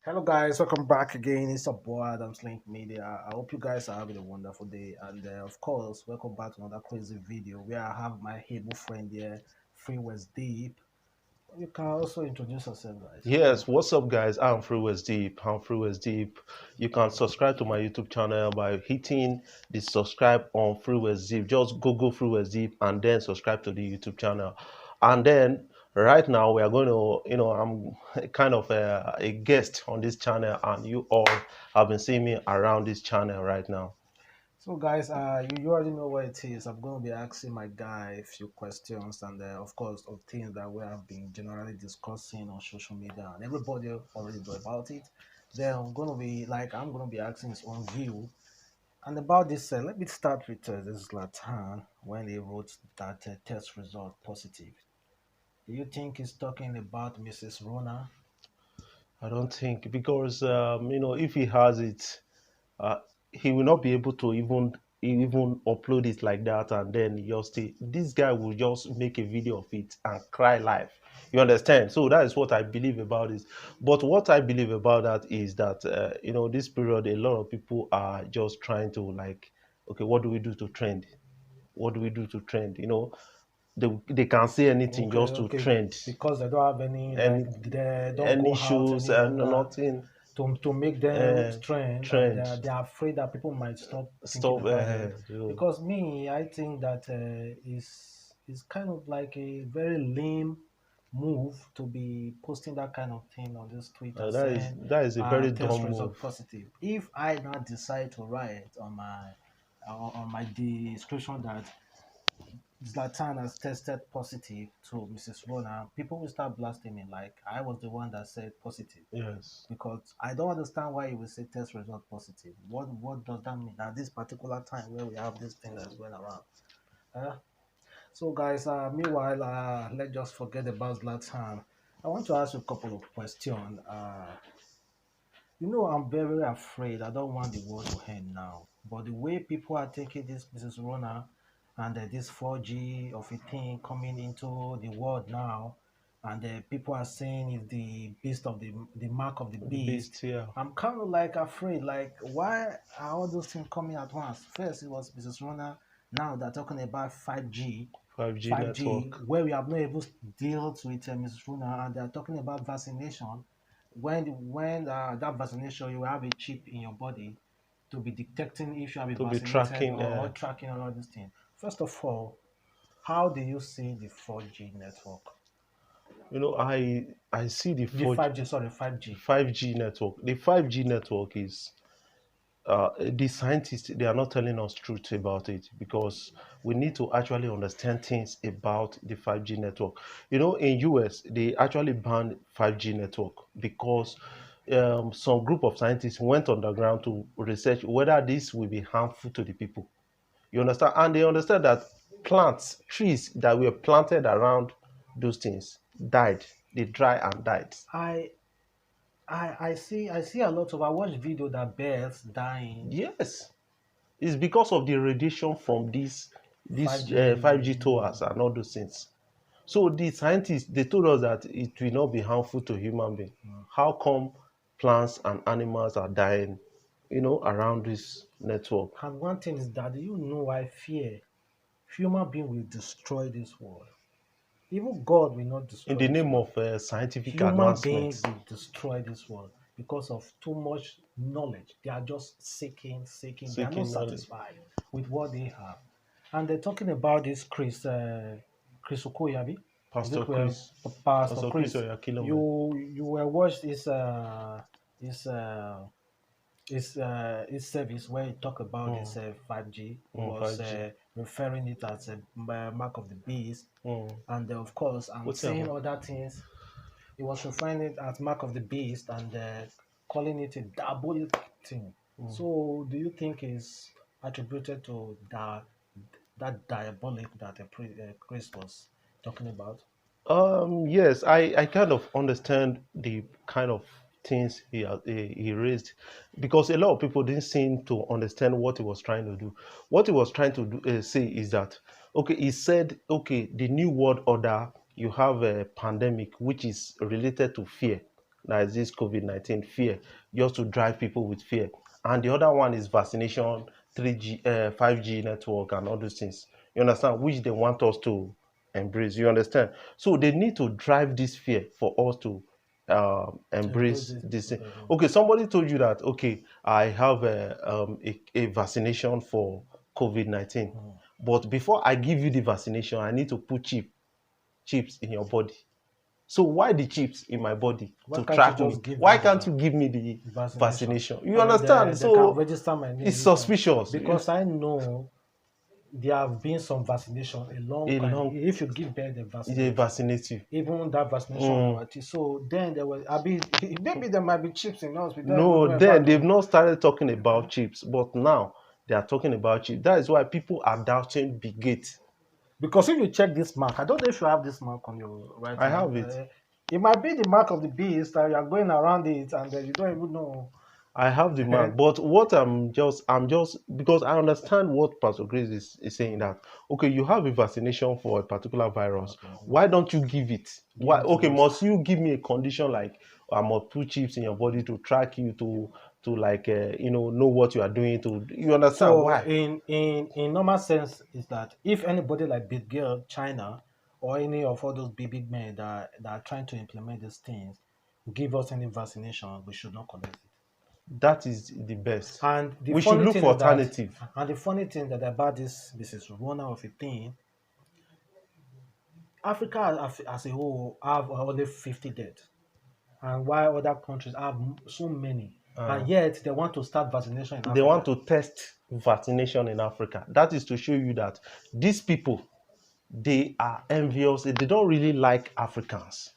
Hello guys, welcome back again. It's your boy Adamslink Media. I hope you guys are having a wonderful day, and of course, welcome back to another crazy video where I have my able friend here, Free West Deep. You can also introduce yourself, guys. Yes, what's up, guys? I'm Free West Deep. I'm Free West Deep. You can subscribe to my YouTube channel by hitting the subscribe on Free West Deep. Just Google Free West Deep and then subscribe to the YouTube channel. And then right now we are going to, I'm kind of a guest on this channel, and you all have been seeing me around this channel right now. So, guys, you already know what it is. I'm going to be asking my guy a few questions, and of course, of things that we have been generally discussing on social media, and everybody already know about it. Then I'm going to be asking his own view. And about this, let me start with this Zlatan when he wrote that test result positive. Do you think he's talking about Mrs. Rona? I don't think because if he has it, uh, he will not be able to even upload it like that, and then just this guy will just make a video of it and cry live. You understand? So that is what I believe about this. But what I believe about that is that this period a lot of people are just trying to, like, okay, what do we do to trend? What do we do to trend? They can say anything Okay, just to okay, trend, because they don't have any any they don't any go out shows any and longer nothing. to make them uh, trend, and Trend they're afraid that people might stop thinking stop. about them. So Because me, I think that is kind of like a very lame move to be posting that kind of thing on this Twitter that is saying that is a very test dumb result move. positive. If I now decide to write on my description that Zlatan has tested positive to Mrs. Rona, people will start blasting me like I was the one that said positive, Yes. because I don't understand why you will say test result positive. What does that mean at this particular time where we have this thing that's going around? Uh, so guys, meanwhile, let's just forget about Zlatan. I want to ask you a couple of questions. I'm very afraid. I don't want the world to end now. But the way people are taking this Mrs. Rona and this 4G of a thing coming into the world now, and people are saying it's the beast of the mark of the The beast. beast, yeah. I'm kind of like afraid. Like, why are all those things coming at once? First, it was Mrs. Rona. Now they're talking about 5G. 5G 5G, network. where we have not even dealt with Mrs. Rona, and they're talking about vaccination when that vaccination, you will have a chip in your body to be detecting if you have been To be vaccinated tracking. or tracking all these things. First of all, how do you see the 4G network? I see the The 5G, sorry, 5G. 5G network. The 5G network is, the scientists, they are not telling us truth about it, because we need to actually understand things about the 5G network. In US they actually banned 5G network because some group of scientists went underground to research whether this will be harmful to the people. You understand? And they understand that plants, trees that were planted around those things died. They dry and died. I I see a lot of, I watch video that bears dying Yes, it's because of the radiation from these 5G 5G. towers and all those things. So the scientists, they told us that it will not be harmful to human being. How come plants and animals are dying, around this network? And one thing is that, I fear human being will destroy this world. Even God will not In destroy the this name world. of scientific Human beings advancements. will destroy this world because of too much knowledge. They are just seeking. They are not Seeking knowledge. satisfied with what they have. And they're talking about this Chris Okoyabi. Is Pastor it where Chris, Pastor Pastor Chris Chris? Oyakilome. You will watch his his service where he talked about Mm, this 5G. He was 5G. referring it as a mark of the beast, Mm. and of course, I'm What's saying that? other things. He was referring it as mark of the beast and calling it a diabolic thing. So, do you think is attributed to that diabolic that Chris was talking about? Yes, I kind of understand the kind of things he raised, because a lot of people didn't seem to understand what he was trying to do. What he was trying to say is that, okay, he said, okay, the new world order, you have a pandemic which is related to fear. that is this COVID-19 fear, just to drive people with fear. And the other one is vaccination, 3G, 5G network, and all those things. You understand? Which they want us to embrace. You understand? So they need to drive this fear for us to Embrace embrace this. this thing. Uh, Okay, somebody told you that, okay, I have a vaccination for COVID-19. mm. But before I give you the vaccination, I need to put chips in your body. So why the chips in my body Why to can't you track me? just give Why me can't you give me the the vaccination? vaccination? You Or understand? they can So register my it's name inside. suspicious. Because I know there have been some vaccination a long A time. long If you give birth, they they vaccinate you. vaccinate you. Even that vaccination Mm. already. So then there was, I mean, maybe there might be chips in us. We don't even No, know about then they've them. not started talking about chips, but now they are talking about chips. That is why people are doubting Big Gate. Because if you check this mark, I don't know if you have this mark on your right I hand. have it. It might be the mark of the beast that you are going around it and you don't even know. I have the mark, but what I'm just because I understand what Pastor Grace is saying, Mm, that okay, you have a vaccination for a particular virus. okay. Why don't you give it? Give Why it to okay, us. must you give me a condition like I must put chips in your body to track you to like know what you are doing to you understand So why? in normal sense is that if anybody like Big Girl, China, or any of all those big men that are trying to implement these things, give us any vaccination, we should not collect it. That is the best. And the We should funny look thing for is that, alternative. about this is one of the thing. Africa as a whole have only 50 deaths, and while other countries have so many, Uh, and yet they want to start vaccination in they want Africa. to test vaccination in Africa. That is to show you that these people, they are envious. They don't really like Africans.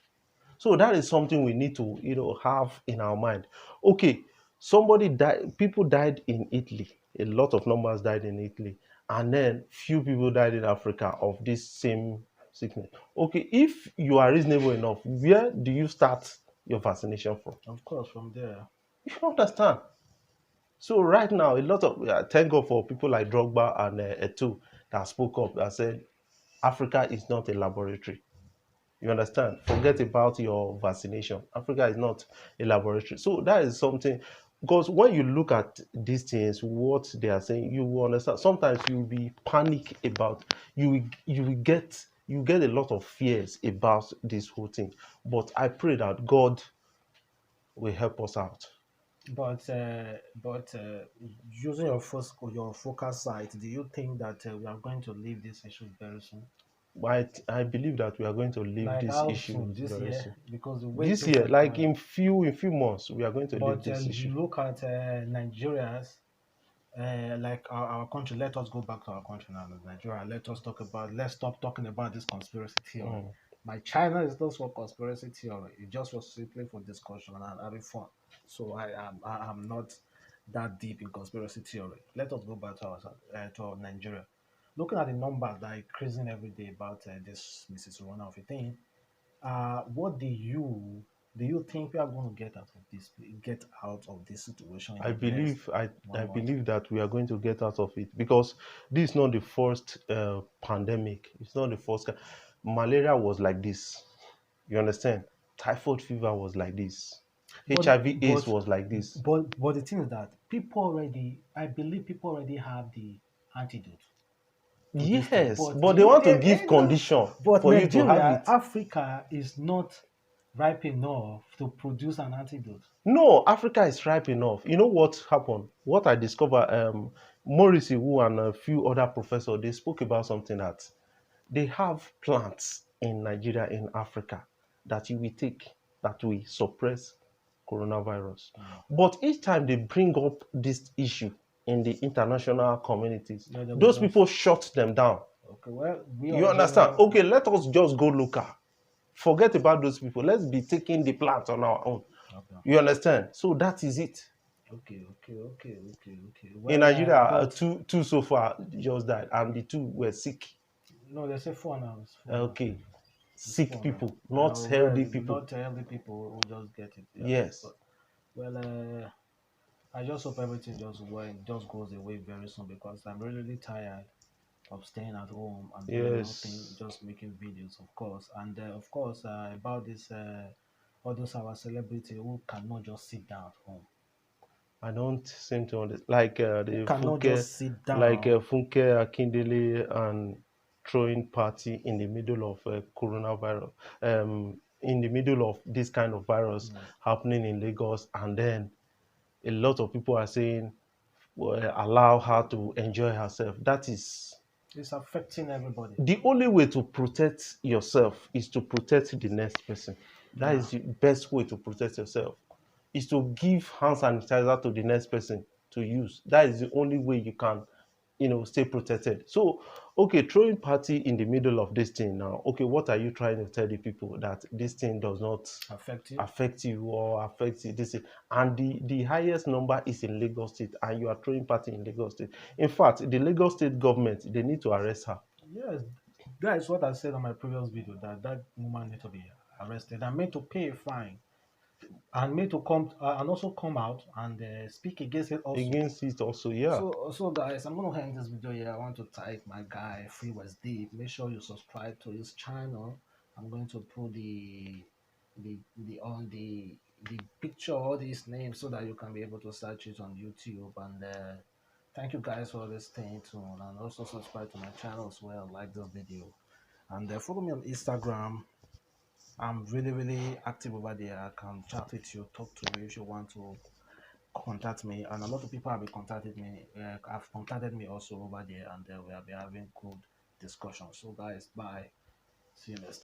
So that is something we need to, have in our mind. Okay, somebody died. People died in Italy. A lot of numbers died in Italy, and then few people died in Africa of this same sickness. Okay, if you are reasonable enough, where do you start your vaccination from? Of course, from there. You understand? So right now, a lot of thank God for people like Drogba and Eto that spoke up that said Africa is not a laboratory. You understand? Forget about your vaccination. Africa is not a laboratory. So that is something, because when you look at these things, what they are saying, you will understand. Sometimes you will be panic about you get a lot of fears about this whole thing. But I pray that God will help us out. But using your focus site, do you think that we are going to leave this issue very soon? I believe that we are going to leave Like these how soon? issues This very year? soon. Because the way This things year, are like going. in few months, we are going to leave But this issue. look at Nigeria's, like our country. Let us go back to our country now, Nigeria. Let's stop talking about this conspiracy theory. Mm. My China is not for conspiracy theory. It just was simply for discussion and having fun. So I'm not that deep in conspiracy theory. Let us go back to our Nigeria. Looking at the numbers that are increasing every day about this Mrs. Rona of a thing, what do you think we are going to get out of this situation in I the next believe I, I 1 month? believe that we are going to get out of it because this is not the first pandemic. It's not the first. Malaria was like this. You understand? Typhoid fever was like this. But HIV/AIDS but was like this. but the thing is that I believe people already have the antidote to this thing. Yes, But but they want to give no, condition but for you to have Nigeria, it. Africa is not ripe enough to produce an antidote. No, Africa is ripe enough. You know what happened? What I discovered, Morrissey, who and a few other professors, they spoke about something that they have plants in Nigeria, in Africa, that you will take that will suppress coronavirus. Mm. But each time they bring up this issue in the international communities, Yeah, they will those just people shut them down. okay. Well, we You already understand? know. Okay, let us just go local. Forget about those people. Let's be taking the plant on our own. Okay. You understand? So that is it. Okay. In Well, Nigeria, but two so far just died, and the two were sick. no, they say four now. It's four now. Okay, It's sick four now. people, not Well, healthy people. not healthy people who just get it. Yeah. Yes, But well, I just hope everything just goes away very soon because I'm really tired of staying at home and doing nothing, yes. just making videos, of course. And of course, about this. all those our celebrity who cannot just sit down at home, I don't seem to understand. Like who cannot just sit down. Funke Akindele and throwing party in the middle of coronavirus, in the middle of this kind of virus Mm. happening in Lagos, and then a lot of people are saying, well, allow her to enjoy herself. That is It's affecting everybody. the only way to protect yourself is to protect the next person. That Yeah. is the best way to protect yourself. Is to give hand sanitizer to the next person to use. That is the only way you can, stay protected. So, okay, throwing party in the middle of this thing now. Okay, what are you trying to tell the people that this thing does not Affect you. affect you or affect you? This is, and the highest number is in Lagos State, and you are throwing party in Lagos State. In fact, the Lagos State government they need to arrest her. Yes, that is what I said on my previous video, that that woman need to be arrested and made to pay a fine, and made to come and also come out and speak against it also. Against it also, yeah. So guys, I'm gonna end this video here. I want to thank my guy Free West Deep. Make sure you subscribe to his channel. I'm going to put the on the picture all these names so that you can be able to search it on YouTube. And thank you guys for staying tuned, and also subscribe to my channel as well. Like this video, and follow me on Instagram. I'm really active over there. I can chat with you, talk to you if you want to contact me, and a lot of people have been contacted me. Have contacted me also over there, and we have been having good discussions. So, guys, bye. See you next.